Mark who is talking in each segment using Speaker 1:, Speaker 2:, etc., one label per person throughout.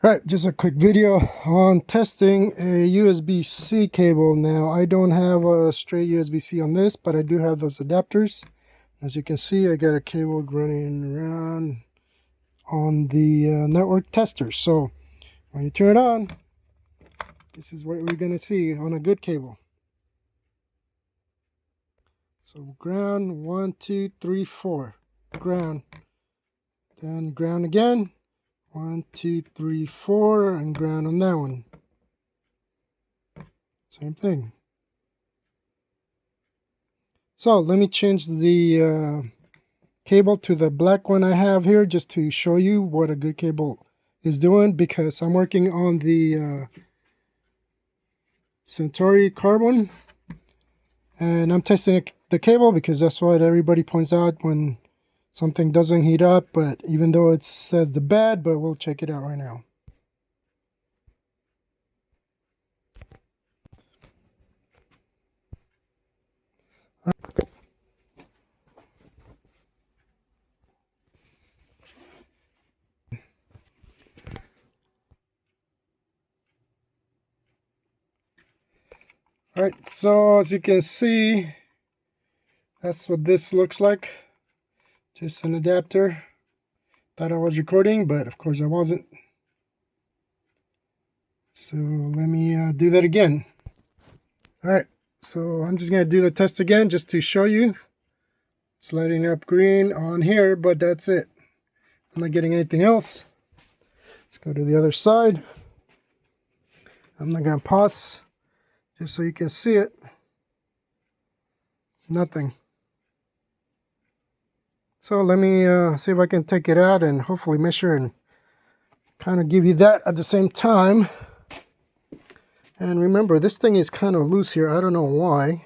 Speaker 1: Alright, just a quick video on testing a USB-C cable. Now, I don't have a straight USB-C on this, but I do have those adapters. As you can see, I got a cable running around on the network tester. So, when you turn it on, this is what we're going to see on a good cable. So, ground, 1, 2, 3, 4. Ground. Then ground again. 1, 2, 3, 4, and ground on that one. Same thing. So let me change the cable to the black one I have here just to show you what a good cable is doing, because I'm working on the Centauri carbon and I'm testing the cable because that's what everybody points out when something doesn't heat up. But even though it says the bad, but we'll check it out right now. Alright, so as you can see, that's what this looks like. Just an adapter. Thought I was recording, but of course I wasn't. So let me do that again. Alright, so I'm just going to do the test again just to show you. It's lighting up green on here, but that's it. I'm not getting anything else. Let's go to the other side. I'm not going to pause just so you can see it. Nothing. So let me see if I can take it out and hopefully measure and kind of give you that at the same time. And remember, this thing is kind of loose here. I don't know why.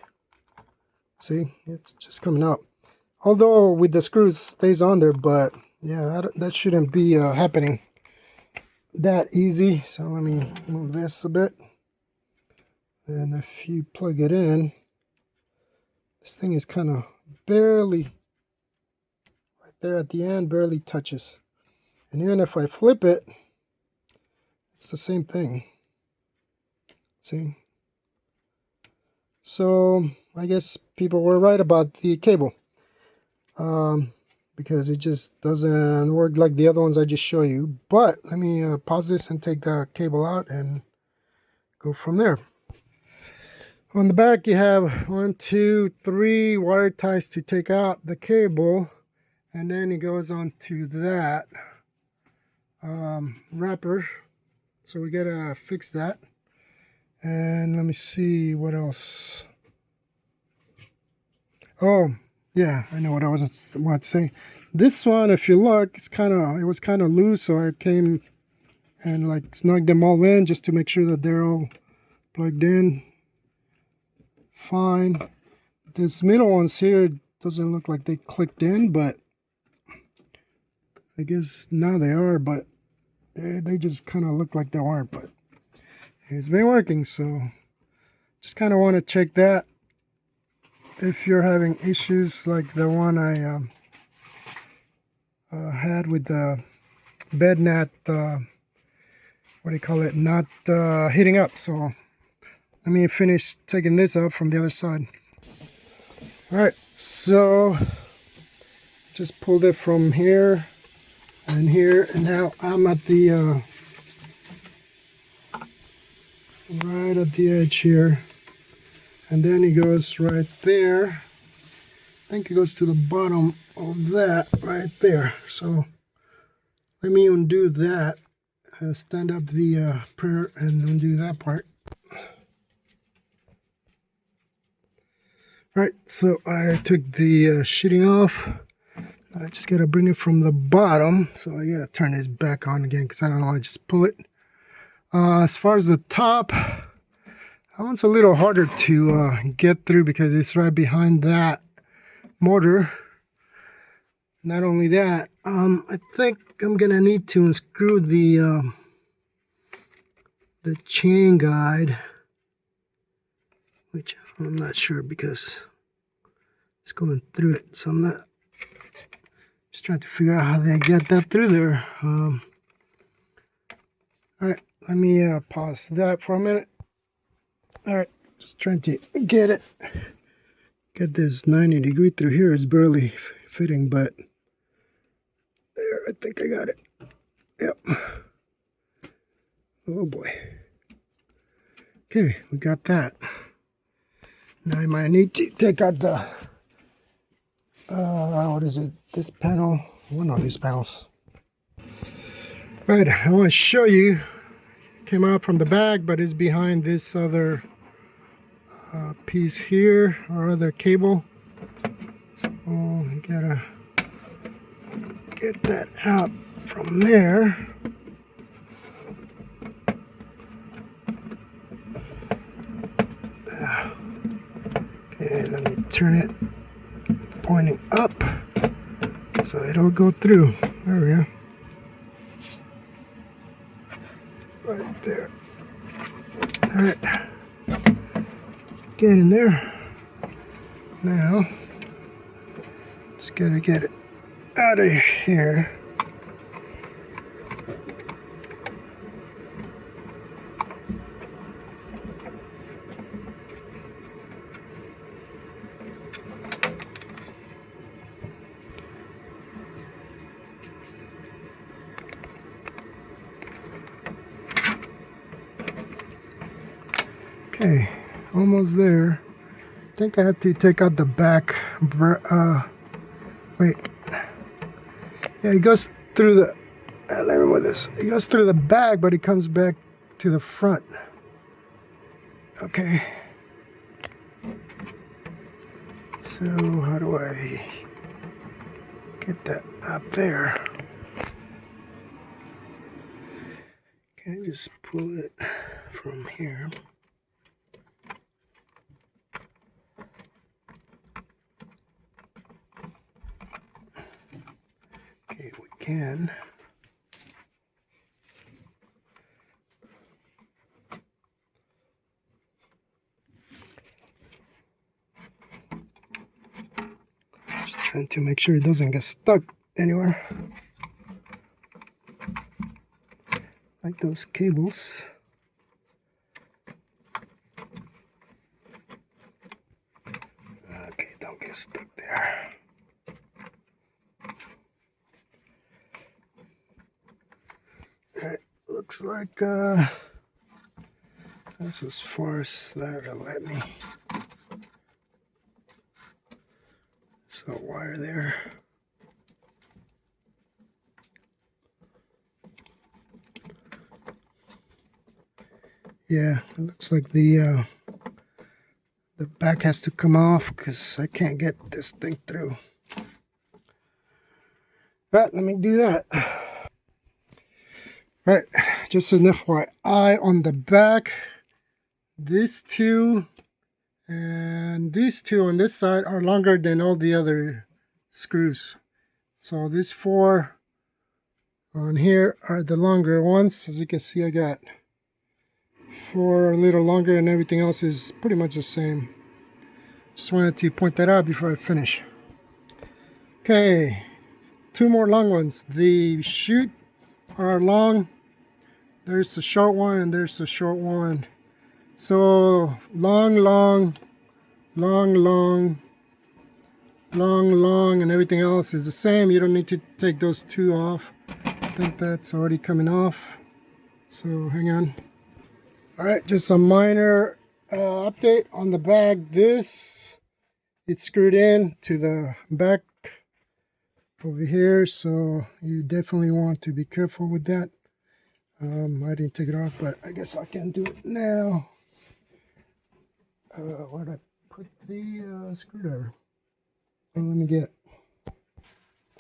Speaker 1: See, it's just coming out. Although with the screws stays on there, but yeah, that shouldn't be happening that easy. So let me move this a bit. And if you plug it in, this thing is kind of barely, right there at the end, barely touches. And even if I flip it, it's the same thing. See? So I guess people were right about the cable. Because it just doesn't work like the other ones I just showed you. But let me pause this and take the cable out and go from there. On the back you have 1, 2, 3 wire ties to take out the cable, and then it goes on to that wrapper. So we gotta fix that. And let me see what else. Oh yeah, I know what I want to say. This one, if you look, it was kind of loose, so I came and like snugged them all in just to make sure that they're all plugged in fine. This middle ones here doesn't look like they clicked in, but I guess now they are, but they just kind of look like they weren't. But it's been working, so just kind of want to check that. If you're having issues like the one I had with the bed not, what do you call it, not heating up. So let me finish taking this out from the other side. Alright, so just pulled it from here and here, and now I'm at the right at the edge here, and then it goes right there. I think it goes to the bottom of that right there. So let me undo that, stand up the printer and undo that part. Right, so I took the sheeting off. I just gotta bring it from the bottom, so I gotta turn this back on again because I don't want to just pull it. As far as the top, that one's a little harder to get through because it's right behind that motor. Not only that, I think I'm gonna need to unscrew the chain guide, which I'm not sure because it's going through it, so I'm not just trying to figure out how they get that through there. All right, let me pause that for a minute. All right, just trying to get this 90-degree through here. It's barely fitting, but there, I think I got it. Yep. Oh boy. Okay, we got that. Now I might need to take out the, what is it? This panel, one of these panels. Right, I want to show you. Came out from the bag, but it's behind this other piece here, or other cable. So you gotta get that out from there. Okay, let me turn it pointing up so it'll go through. There we go. Right there. All right. Get in there. Now, just gotta get it out of here. Okay, almost there. I think I have to take out the back. Wait. Yeah, it goes through the. Let me remove this. It goes through the back, but it comes back to the front. Okay. So how do I get that up there? Okay, just pull it from here. Okay, we can. Just trying to make sure it doesn't get stuck anywhere. Like those cables. Okay, don't get stuck there. Alright, looks like that's as far as that'll let me. So wire there. Yeah, it looks like the back has to come off because I can't get this thing through. Right, let me do that. Right, just an FYI on the back, these two and these two on this side are longer than all the other screws. So these 4 on here are the longer ones. As you can see, I got 4 a little longer and everything else is pretty much the same. Just wanted to point that out before I finish. Okay, 2 more long ones. The chute are long. There's a short one and there's a short one. So long, long, long, long, long, long, and everything else is the same. You don't need to take those 2 off. I think that's already coming off. So hang on. All right, just a minor update on the bag. This, it's screwed in to the back over here, so you definitely want to be careful with that. I didn't take it off, but I guess I can do it now. Where did I put the screwdriver? Oh, let me get it.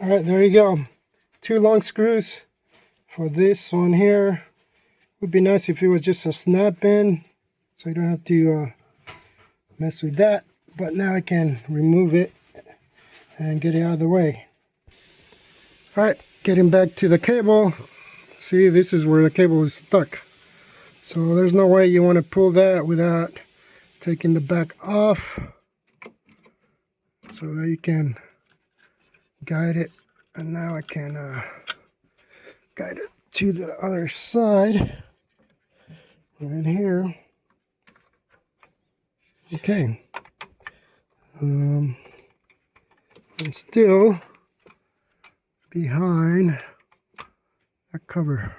Speaker 1: All right, there you go. 2 long screws for this one here. Would be nice if it was just a snap in, so you don't have to mess with that. But now I can remove it and get it out of the way. All right, getting back to the cable. See, this is where the cable is stuck. So there's no way you want to pull that without taking the back off, so that you can guide it. And now I can guide it to the other side. right here. Okay. I'm still behind that cover.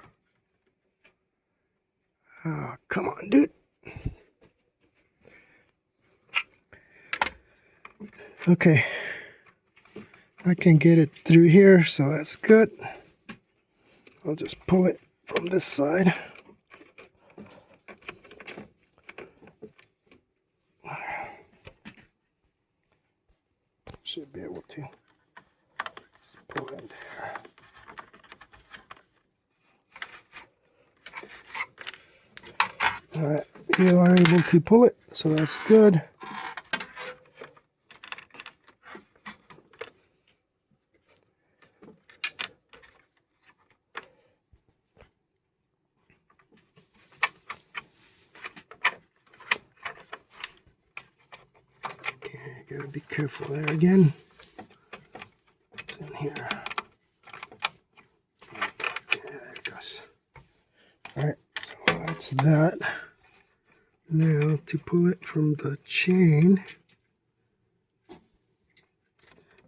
Speaker 1: Oh, come on, dude. Okay. I can get it through here, so that's good. I'll just pull it from this side. Should be able to. Just pull it there. Alright, you are able to pull it, so that's good. Okay, gotta be careful there again. It's in here. Yeah, there it goes. Alright, so that's that. Now to pull it from the chain.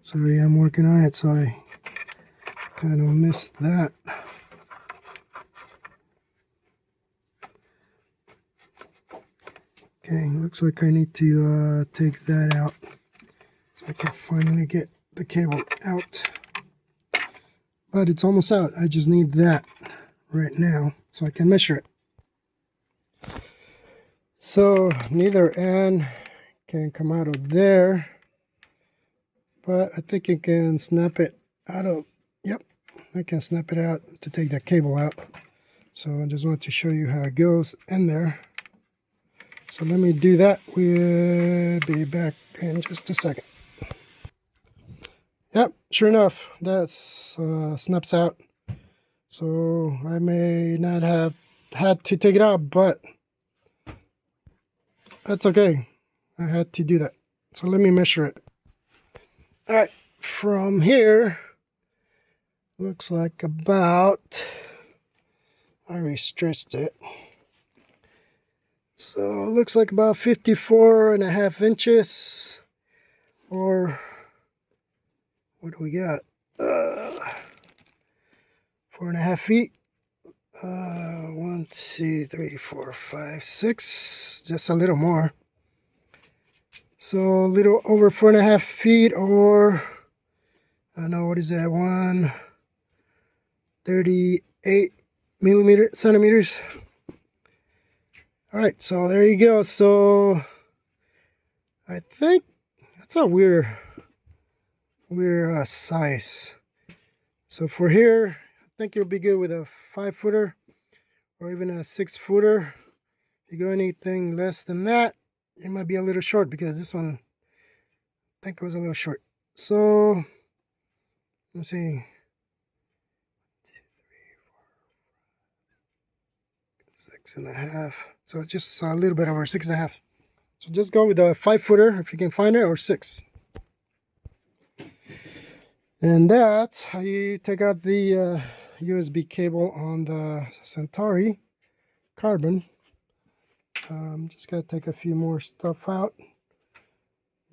Speaker 1: Sorry, I'm working on it, so I kind of missed that. Okay, looks like I need to take that out so I can finally get the cable out. But it's almost out. I just need that right now so I can measure it. So neither end can come out of there, but I think you can snap it out of, yep, I can snap it out to take that cable out. So I just want to show you how it goes in there. So let me do that. We'll be back in just a second. Yep, sure enough, that snaps out. So I may not have had to take it out, but that's okay. I had to do that. So let me measure it. All right, from here, looks like about, I already stretched it. So it looks like about 54.5 inches, or what do we got? 4.5 feet. 1, 2, 3, 4, 5, 6. Just a little more. So a little over 4.5 feet, or I don't know, what is that? 138 centimeters. All right, so there you go. So I think that's a weird size. So for here, I think you'll be good with a 5-footer or even a 6-footer. If you go anything less than that, it might be a little short, because this one, I think it was a little short. So let's see. 1, 2, 3, 4, 5, 6.5. So it's just a little bit over 6.5. So just go with a 5-footer if you can find it, or 6. And that's how you take out the USB cable on the Centauri Carbon. Just gotta take a few more stuff out,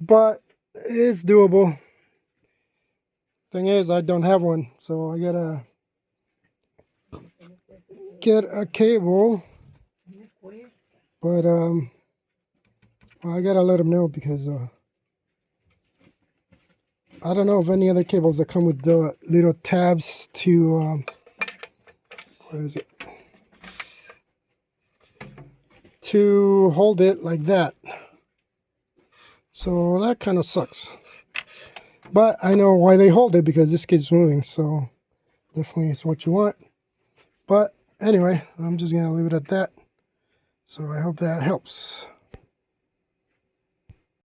Speaker 1: but it's doable. Thing is, I don't have one, so I gotta get a cable. But well, I gotta let them know, because I don't know of any other cables that come with the little tabs to what is it? To hold it like that. So that kind of sucks. But I know why they hold it, because this keeps moving, so definitely it's what you want. But anyway, I'm just gonna leave it at that. So I hope that helps.